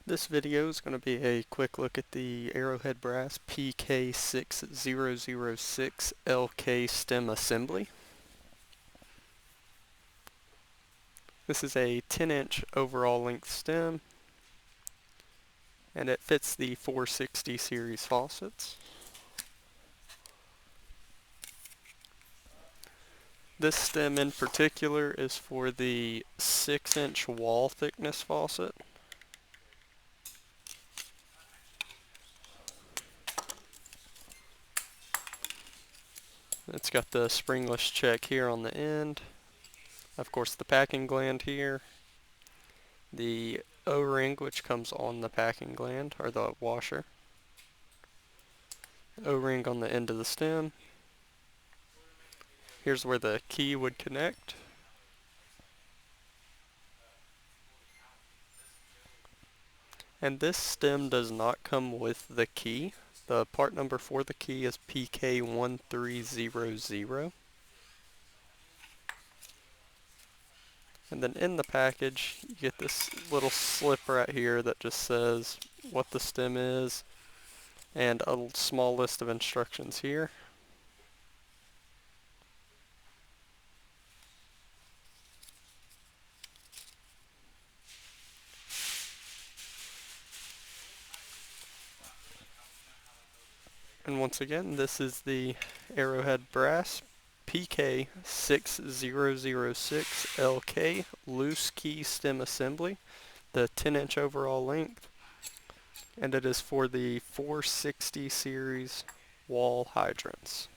This video is going to be a quick look at the Arrowhead Brass PK6006LK stem assembly. This is a 10-inch overall length stem, and it fits the 460 series faucets. This stem in particular is for the 6-inch wall thickness faucet. It's got the springless check here on the end. Of course, the packing gland here. The O-ring, which comes on the packing gland, or the washer. O-ring on the end of the stem. Here's where the key would connect. And this stem does not come with the key. The part number for the key is PK1300. And then in the package, you get this little slip right here that just says what the stem is and a small list of instructions here. And once again, this is the Arrowhead Brass PK6006LK loose key stem assembly, the 10-inch overall length, and it is for the 460 series wall hydrants.